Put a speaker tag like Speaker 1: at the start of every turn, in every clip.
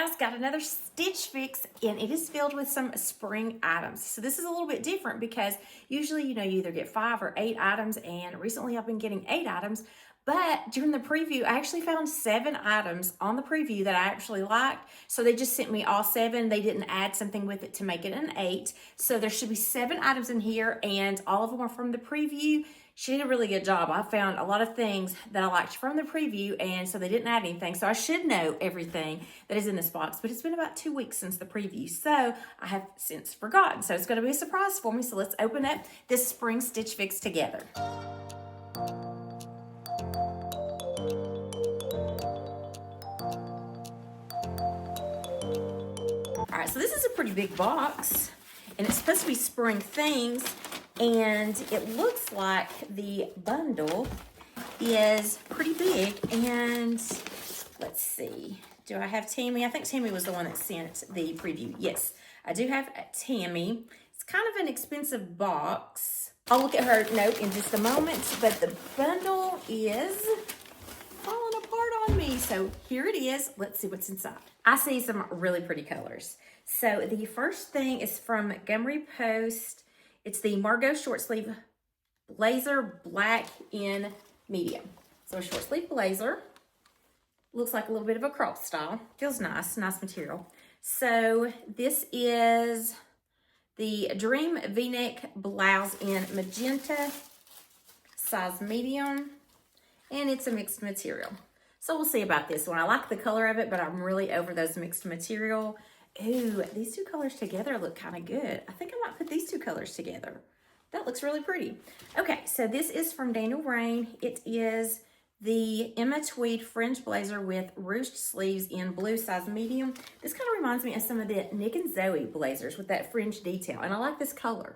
Speaker 1: guys, got another stitch fix and it is filled with some spring items. So this is a little bit different because usually, you either get 5 or 8 items, and recently I've been getting 8 items, but during the preview, I actually found 7 items on the preview that I actually liked. So they just sent me all 7. They didn't add something with it to make it an 8. So there should be 7 items in here, and all of them are from the preview. She did a really good job. I found a lot of things that I liked from the preview, and so they didn't add anything. So I should know everything that is in this box, but it's been about 2 weeks since the preview, so I have since forgotten. So it's gonna be a surprise for me. So let's open up this spring stitch fix together. All right, so this is a pretty big box, and it's supposed to be spring things. And it looks like the bundle is pretty big. And let's see, do I have Tammy? I think Tammy was the one that sent the preview. Yes, I do have Tammy. It's kind of an expensive box. I'll look at her note in just a moment, but the bundle is falling apart on me. So here it is. Let's see what's inside. I see some really pretty colors. So the first thing is from Montgomery Post. It's the Margo short sleeve blazer, black in medium. So a short sleeve blazer. Looks like a little bit of a crop style. Feels nice, nice material. So this is the Dream V-neck blouse in magenta, size medium, and it's a mixed material. So we'll see about this one. I like the color of it, but I'm really over those mixed material. Ooh, these 2 colors together look kind of good. I think I might put these 2 colors together. That looks really pretty. Okay, so this is from Daniel RAINN. It is the Emma Tweed fringe blazer with ruched sleeves in blue, size medium. This kind of reminds me of some of the Nick and Zoe blazers with that fringe detail, and I like this color.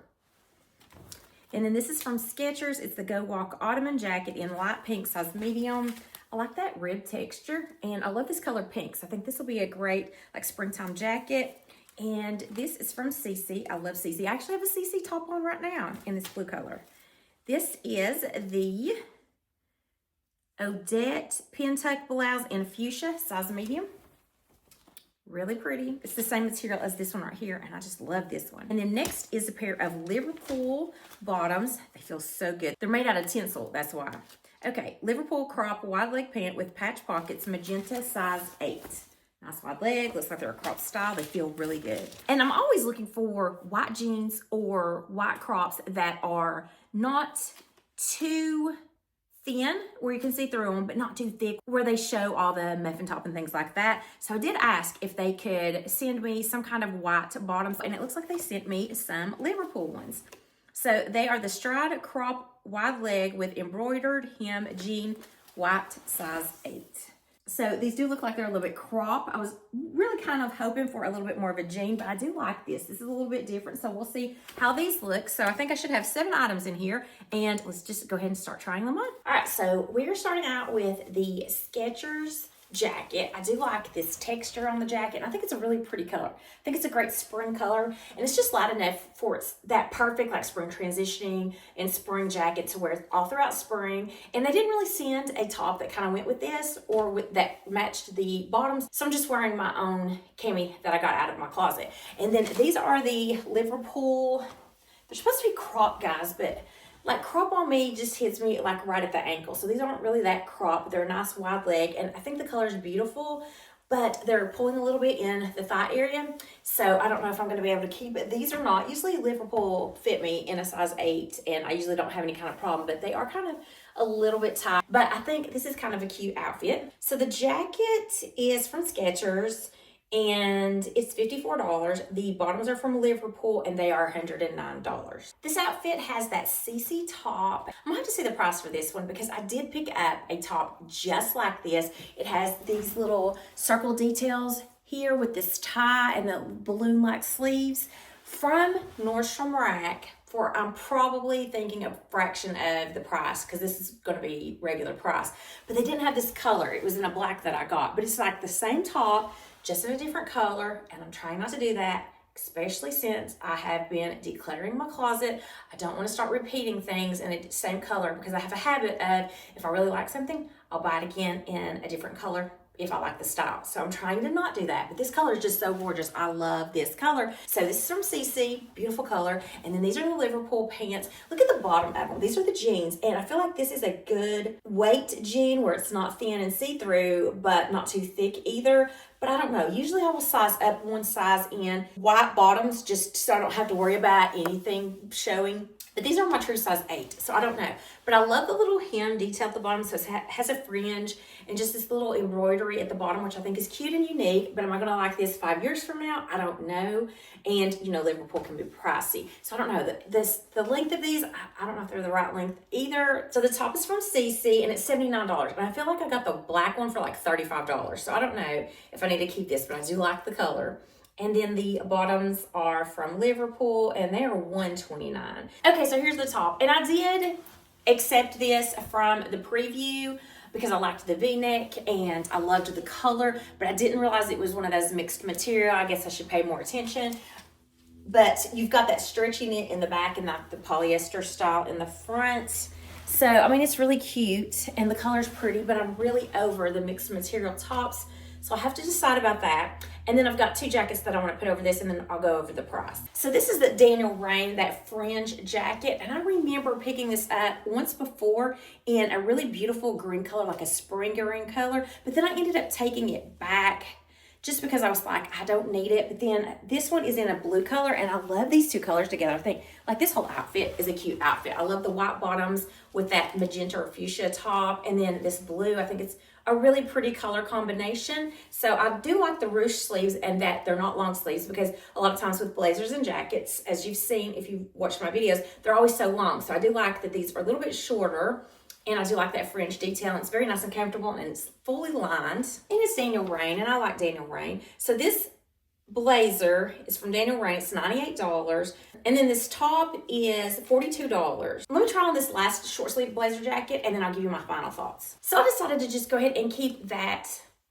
Speaker 1: And then this is from SKECHERS. It's the Go Walk Ottoman jacket in light pink, size medium. I like that rib texture, and I love this color pink. So I think this will be a great like springtime jacket. And this is from CECE. I love CECE. I actually have a CECE top on right now in this blue color. This is the Odette Pintuck blouse in fuchsia, size medium. Really pretty. It's the same material as this one right here, and I just love this one. And then next is a pair of Liverpool bottoms. They feel so good. They're made out of tinsel, that's why. Okay, Liverpool crop wide leg pant with patch pockets, magenta, size 8. Nice wide leg, looks like they're a crop style. They feel really good. And I'm always looking for white jeans or white crops that are not too thin, where you can see through them, but not too thick, where they show all the muffin top and things like that. So I did ask if they could send me some kind of white bottoms, and it looks like they sent me some Liverpool ones. So they are the stride crop wide leg with embroidered hem jean, white, size 8. So these do look like they're a little bit crop. I was really kind of hoping for a little bit more of a jean, but I do like this. This is a little bit different, so we'll see how these look. So I think I should have 7 items in here, and let's just go ahead and start trying them on. All right, so we're starting out with the SKECHERS jacket. I do like this texture on the jacket, and I think it's a really pretty color. I think it's a great spring color, and it's just light enough for it's that perfect like spring transitioning and spring jacket to wear all throughout spring. And they didn't really send a top that kind of went with this or with that matched the bottoms, so I'm just wearing my own cami that I got out of my closet. And then these are the Liverpool. They're supposed to be crop, guys, but like crop on me just hits me like right at the ankle. So these aren't really that crop. They're a nice wide leg, and I think the color is beautiful, but they're pulling a little bit in the thigh area. So I don't know if I'm gonna be able to keep it. These are not, usually Liverpool fit me in a size 8, and I usually don't have any kind of problem, but they are kind of a little bit tight. But I think this is kind of a cute outfit. So the jacket is from SKECHERS, and it's $54. The bottoms are from Liverpool, and they are $109. This outfit has that CC top. I'm gonna have to see the price for this one because I did pick up a top just like this. It has these little circle details here with this tie and the balloon-like sleeves from Nordstrom Rack for, I'm probably thinking a fraction of the price because this is going to be regular price. But they didn't have this color. It was in a black that I got, but it's like the same top, just in a different color, and I'm trying not to do that, especially since I have been decluttering my closet. I don't want to start repeating things in the same color because I have a habit of, if I really like something, I'll buy it again in a different color if I like the style. So I'm trying to not do that, but this color is just so gorgeous. I love this color. So this is from CECE, beautiful color. And then these are the Liverpool pants. Look at the bottom of them. These are the jeans. And I feel like this is a good weight jean where it's not thin and see-through, but not too thick either. But I don't know. Usually I will size up one size in white bottoms just so I don't have to worry about anything showing. But these are my true size 8, so I don't know. But I love the little hem detail at the bottom. So it has a fringe and just this little embroidery at the bottom, which I think is cute and unique. But am I going to like this 5 years from now? I don't know. And, you know, Liverpool can be pricey. So I don't know. The length of these, I don't know if they're the right length either. So the top is from CECE, and it's $79. But I feel like I got the black one for like $35. So I don't know if I need to keep this, but I do like the color. And then the bottoms are from Liverpool, and they are $129. Okay, so here's the top. And I did accept this from the preview because I liked the V-neck and I loved the color, but I didn't realize it was one of those mixed material. I guess I should pay more attention. But you've got that stretchy knit in the back and the polyester style in the front. So, I mean, it's really cute and the color's pretty, but I'm really over the mixed material tops. So I have to decide about that. And then I've got 2 jackets that I want to put over this, and then I'll go over the price. So this is the Daniel RAINN, that fringe jacket. And I remember picking this up once before in a really beautiful green color, like a spring green color. But then I ended up taking it back just because I was like, I don't need it. But then this one is in a blue color, and I love these 2 colors together. I think like this whole outfit is a cute outfit. I love the white bottoms with that magenta or fuchsia top, and then this blue. I think it's a really pretty color combination. So I do like the ruched sleeves and that they're not long sleeves, because a lot of times with blazers and jackets, as you've seen if you've watched my videos, they're always so long. So I do like that these are a little bit shorter, and I do like that fringe detail. And it's very nice and comfortable, and it's fully lined. And it's Daniel RAINN, and I like Daniel RAINN. So this blazer is from Daniel RAINN. It's $98. And then this top is $42. Let me try on this last short sleeve blazer jacket, and then I'll give you my final thoughts. So I decided to just go ahead and keep that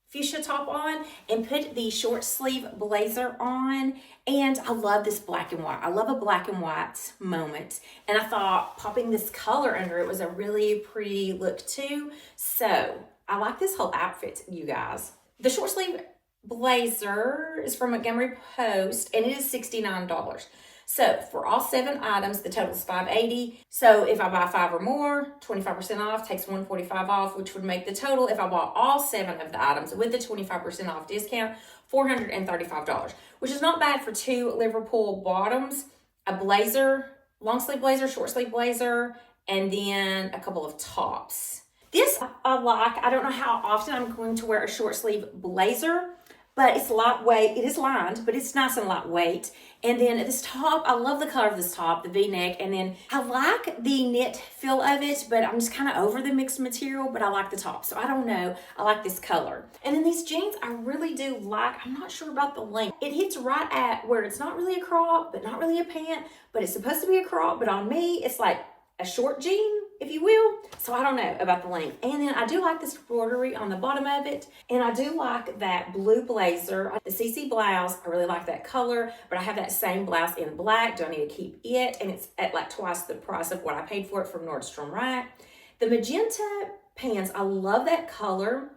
Speaker 1: fuchsia top on and put the short sleeve blazer on. And I love this black and white. I love a black and white moment. And I thought popping this color under it was a really pretty look too. So I like this whole outfit, you guys. The short sleeve blazer is from Montgomery Post, and it is $69. So for all 7 items, the total is $580. So if I buy 5 or more, 25% off, takes $145 off, which would make the total, if I bought all 7 of the items with the 25% off discount, $435, which is not bad for 2 Liverpool bottoms, a blazer, long sleeve blazer, short sleeve blazer, and then a couple of tops. This I like. I don't know how often I'm going to wear a short sleeve blazer, but it's lightweight. It is lined, but it's nice and lightweight. And then this top, I love the color of this top, the V-neck. And then I like the knit feel of it, but I'm just kind of over the mixed material, but I like the top. So I don't know. I like this color. And then these jeans, I really do like. I'm not sure about the length. It hits right at where it's not really a crop, but not really a pant, but it's supposed to be a crop. But on me, it's like a short jean, if you will. So I don't know about the length. And then I do like this embroidery on the bottom of it. And I do like that blue blazer, the CECE blouse. I really like that color, but I have that same blouse in black. Do I need to keep it? And it's at like twice the price of what I paid for it from Nordstrom Rack. The magenta pants, I love that color,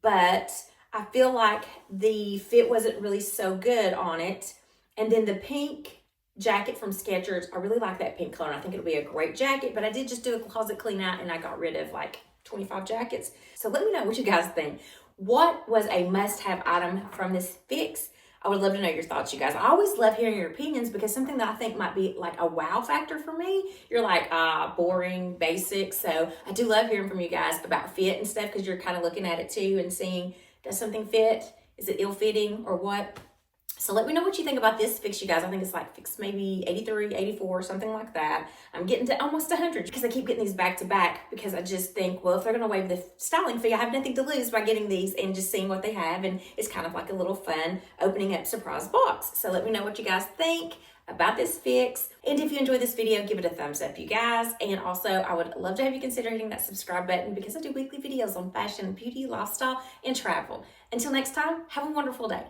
Speaker 1: but I feel like the fit wasn't really so good on it. And then the pink jacket from SKECHERS, I really like that pink color. I think it'll be a great jacket, but I did just do a closet clean out and I got rid of like 25 jackets. So let me know what you guys think. What was a must-have item from this fix? I would love to know your thoughts, you guys. I always love hearing your opinions, because something that I think might be like a wow factor for me, you're like, boring, basic. So I do love hearing from you guys about fit and stuff, because you're kind of looking at it too and seeing, does something fit? Is it ill-fitting or what? So let me know what you think about this fix, you guys. I think it's like fix maybe 83, 84, something like that. I'm getting to almost 100 because I keep getting these back to back, because I just think, well, if they're going to waive the styling fee, I have nothing to lose by getting these and just seeing what they have. And it's kind of like a little fun opening up surprise box. So let me know what you guys think about this fix. And if you enjoyed this video, give it a thumbs up, you guys. And also, I would love to have you consider hitting that subscribe button, because I do weekly videos on fashion, beauty, lifestyle, and travel. Until next time, have a wonderful day.